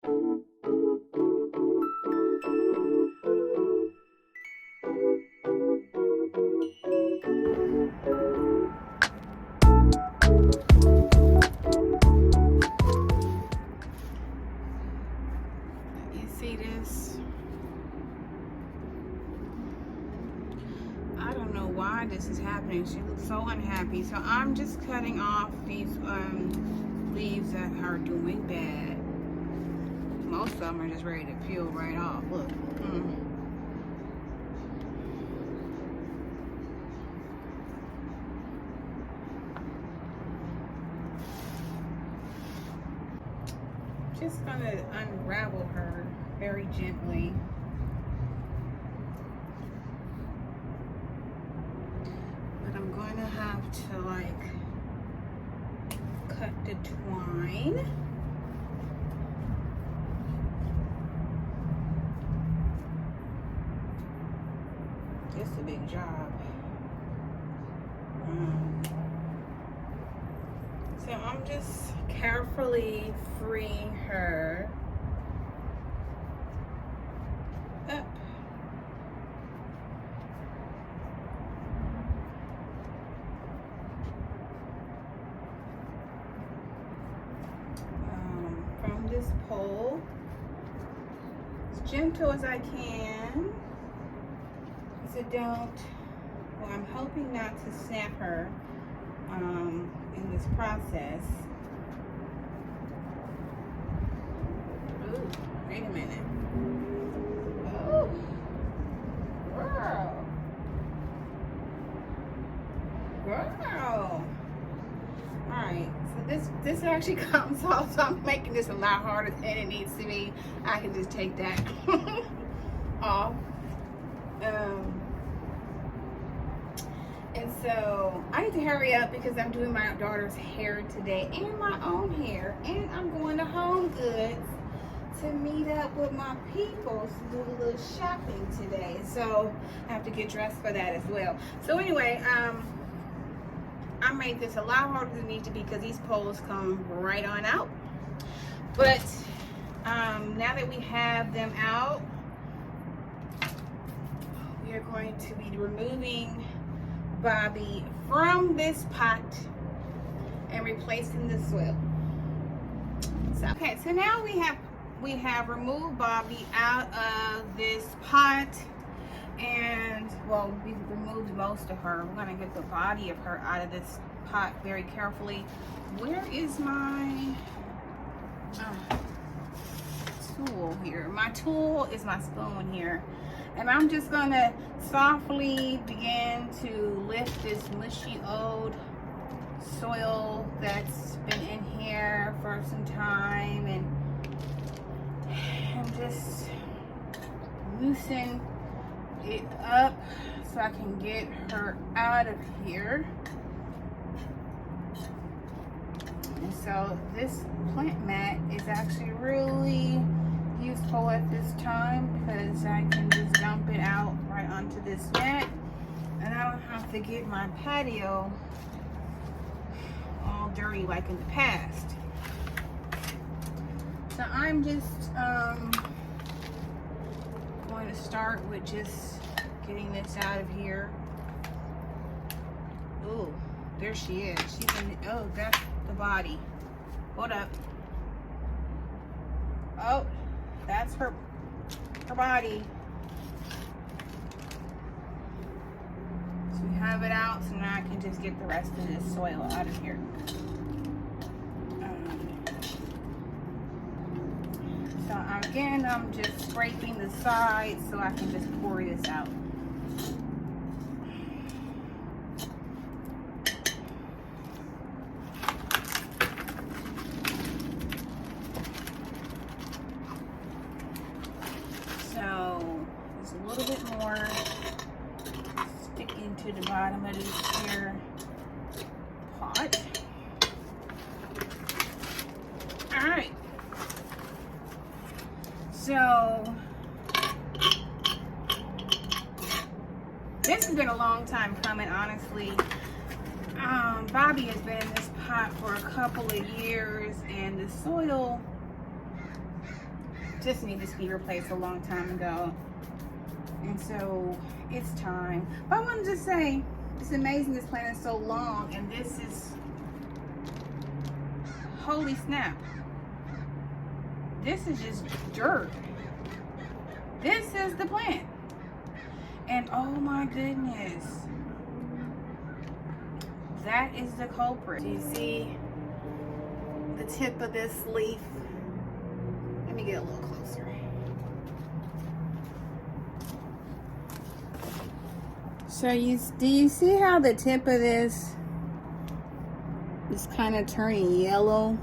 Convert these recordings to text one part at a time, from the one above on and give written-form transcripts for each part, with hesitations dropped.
See this? I don't know why this is happening. She looks so unhappy. So I'm just cutting off these leaves that are doing bad. Most of them are just ready to peel right off. Look. Just gonna unravel her very gently. But I'm going to have to like cut the twine. It's a big job. So I'm just carefully freeing her up. From this pole, as gentle as I can, so don't, well, I'm hoping not to snap her in this process. Ooh, wait a minute. Oh, girl. Girl. Alright, so this actually comes off, so I'm making this a lot harder than it needs to be. I can just take that off. And so I need to hurry up because I'm doing my daughter's hair today and my own hair, and I'm going to Home Goods to meet up with my people to do a little shopping today. So I have to get dressed for that as well. So anyway, I made this a lot harder than it needs to be because these poles come right on out. But now that we have them out, we are going to be removing Bobby from this pot and replacing the soil. So, okay, so now we have removed Bobby out of this pot, and well, we've removed most of her. We're gonna get the body of her out of this pot very carefully. Where is my tool here? My tool is my spoon here. And I'm just gonna softly begin to lift this mushy old soil that's been in here for some time and just loosen it up so I can get her out of here. And so this plant mat is actually really useful at this time because I can just dump it out right onto this mat and I don't have to get my patio all dirty like in the past. So I'm just going to start with just getting this out of here. Oh, there she is. She's in the, oh, that's the body. Hold up. Oh, that's her body. So we have it out, so now I can just get the rest of this soil out of here. So again, I'm just scraping the sides so I can just pour this out. So there's a little bit more sticking to the bottom of this here pot. All right. So this has been a long time coming, honestly. Bobby has been in this pot for a couple of years, and the soil just needed to be replaced a long time ago. And so it's time. But I wanted to say, it's amazing this plant is so long, and this is, holy snap. This is just dirt. This is the plant. And oh my goodness. That is the culprit. Do you see the tip of this leaf? Let me get a little closer. So do you see how the tip of this is kind of turning yellow?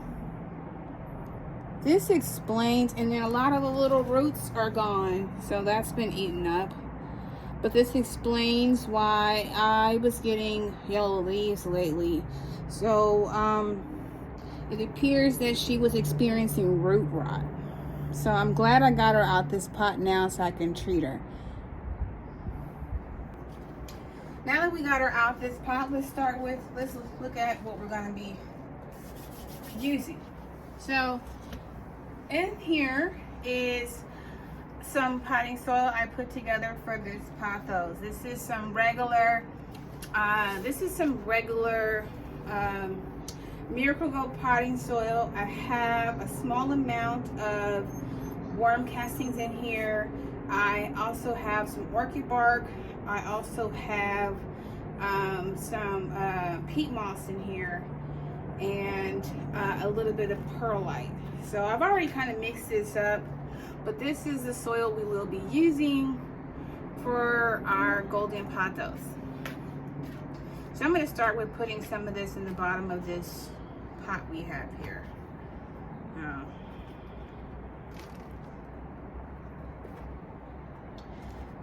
This explains, and then a lot of the little roots are gone, so that's been eaten up. But this explains why I was getting yellow leaves lately. So it appears that she was experiencing root rot. So I'm glad I got her out this pot now so I can treat her. Now that we got her out this pot, let's look at what we're going to be using. So in here is some potting soil I put together for this pothos. This is some regular Miracle-Gro potting soil. I have a small amount of worm castings in here. I also have some orchid bark. I also have some peat moss in here, and a little bit of perlite. So I've already kind of mixed this up, but this is the soil we will be using for our golden pothos. So I'm going to start with putting some of this in the bottom of this pot we have here.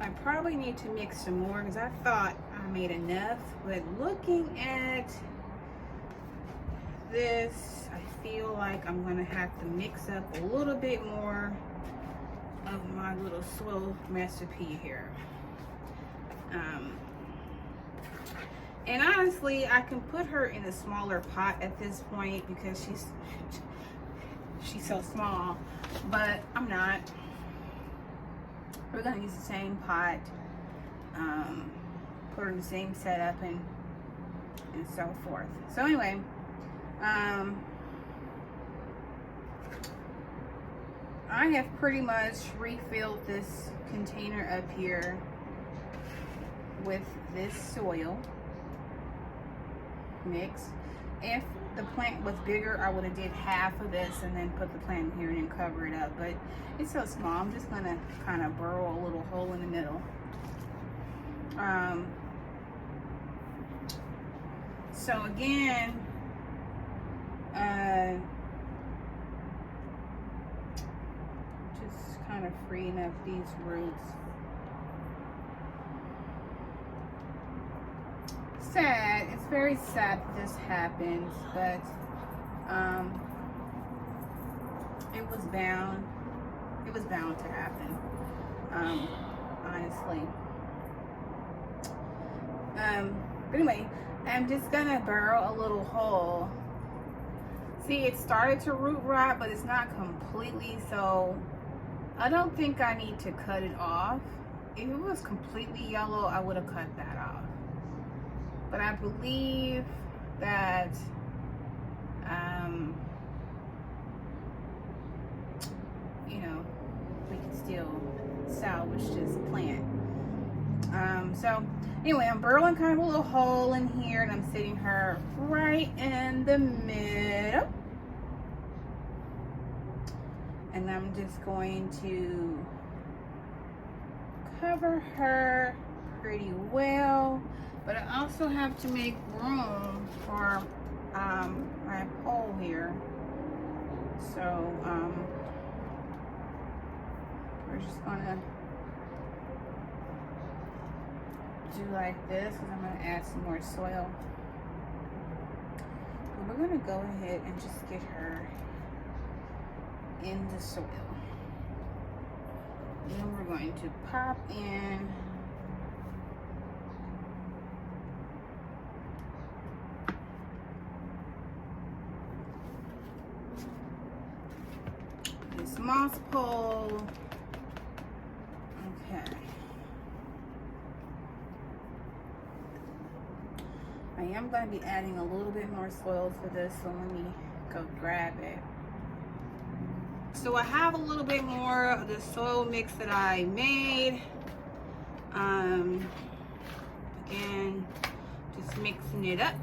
I probably need to mix some more because I thought I made enough, but looking at this, I feel like I'm going to have to mix up a little bit more of my little soil recipe here. And honestly, I can put her in a smaller pot at this point because she's so small, but I'm not. We're gonna use the same pot, put her in the same setup, and so forth. So anyway, I have pretty much refilled this container up here with this soil mix. If the plant was bigger, I would have did half of this and then put the plant in here and then cover it up, but it's so small, I'm just gonna kind of burrow a little hole in the middle. So again, just kind of freeing up these roots. Sad, it's very sad that this happens, but it was bound to happen, honestly. But anyway, I'm just gonna burrow a little hole. See, it started to root rot, but it's not completely, so I don't think I need to cut it off. If it was completely yellow, I would have cut that off. But I believe that you know, we can still salvage this plant. So anyway, I'm burrowing kind of a little hole in here, and I'm sitting her right in the middle. And I'm just going to cover her pretty well. But I also have to make room for my pole here. So we're just gonna do like this, and I'm gonna add some more soil. But we're gonna go ahead and just get her in the soil. And then we're going to pop in this moss pole. Okay. I am going to be adding a little bit more soil to this, so let me go grab it. So I have a little bit more of the soil mix that I made. Again, just mixing it up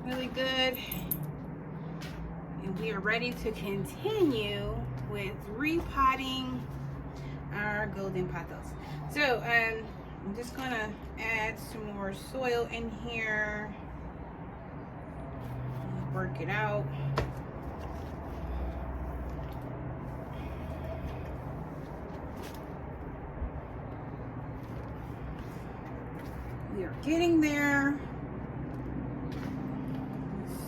really good. And we are ready to continue with repotting our golden pothos. So I'm just gonna add some more soil in here. Work it out. We are getting there.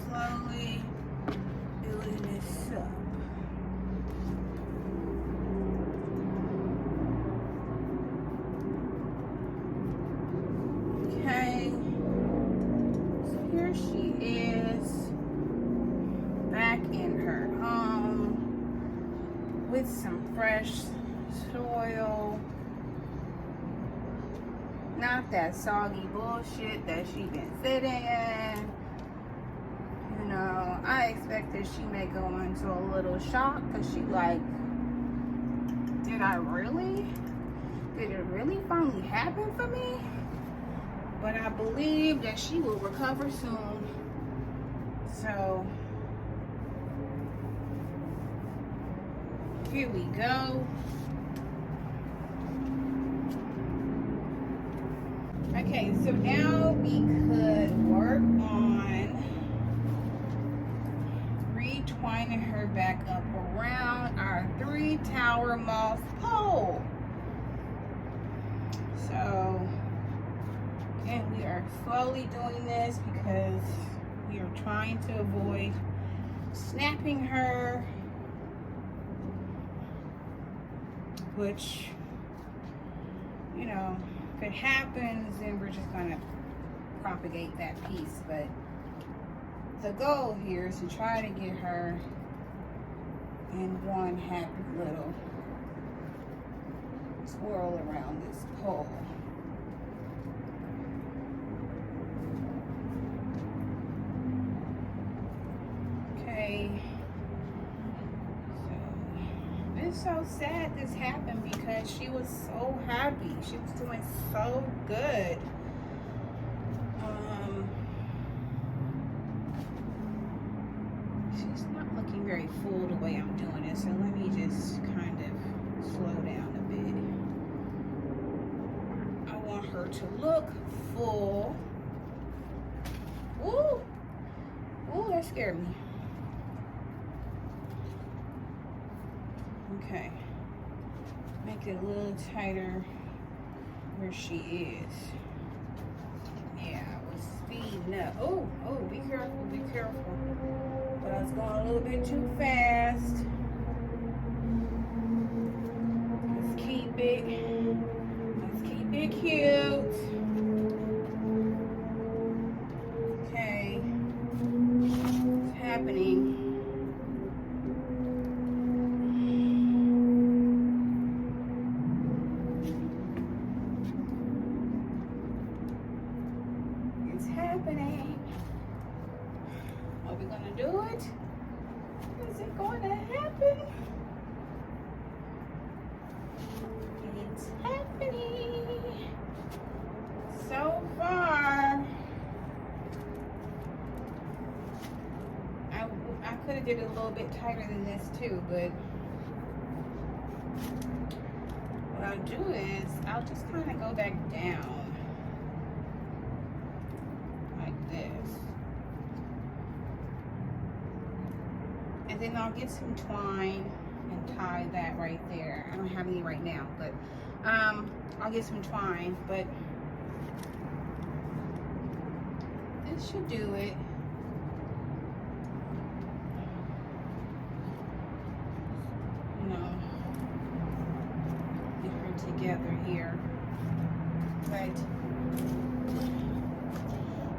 Slowly building this up. Okay. So here she is, back in her home with some fresh soil. Not that soggy bullshit that she been sitting in. You know, I expected she may go into a little shock because she like, did it really finally happen for me? But I believe that she will recover soon. So, here we go. Okay, so now we could work on retwining her back up around our 3-tower moss pole. So, and we are slowly doing this because we are trying to avoid snapping her, which, you know, if it happens, then we're just gonna propagate that piece. But the goal here is to try to get her in one happy little swirl around this pole. Okay. So it's so sad this happened because she was so happy. She was doing so good. She's not looking very full the way I'm doing it, so let me just kind of slow down a bit. I want her to look full. Ooh, ooh, that scared me. Okay, make it a little tighter where she is. Yeah, I was speeding up. Oh, oh, be careful, be careful. But I was going a little bit too fast. Let's keep it cute. Okay, what's happening? Are we gonna do it? Is it going to happen? It's happening. So far, I could have did it a little bit tighter than this too, but what I'll do is I'll just kind of go back down. This, and then I'll get some twine and tie that right there. I don't have any right now, but I'll get some twine, but this should do it. You know, get her together here, but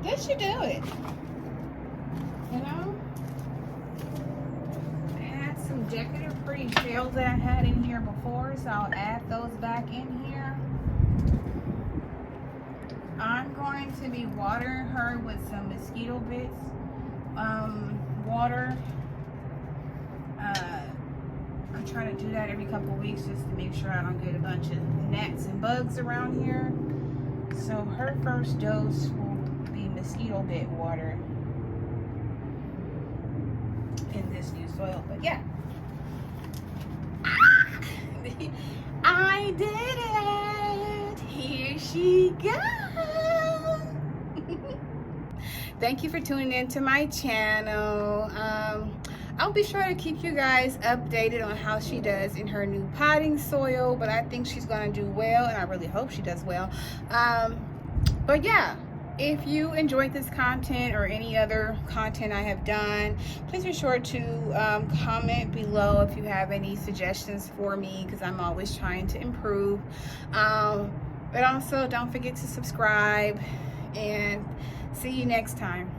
this should do it. You know, add some decorative pretty shells that I had in here before, so I'll add those back in here. I'm going to be watering her with some mosquito bits water. I try to do that every couple weeks just to make sure I don't get a bunch of gnats and bugs around here. So her first dose will be mosquito bit water in this new soil. But yeah, I did it. Here she goes. Thank you for tuning in to my channel. I'll be sure to keep you guys updated on how she does in her new potting soil, but I think she's going to do well, and I really hope she does well. But yeah, if you enjoyed this content or any other content I have done, please be sure to comment below if you have any suggestions for me, because I'm always trying to improve. But also, don't forget to subscribe, and see you next time.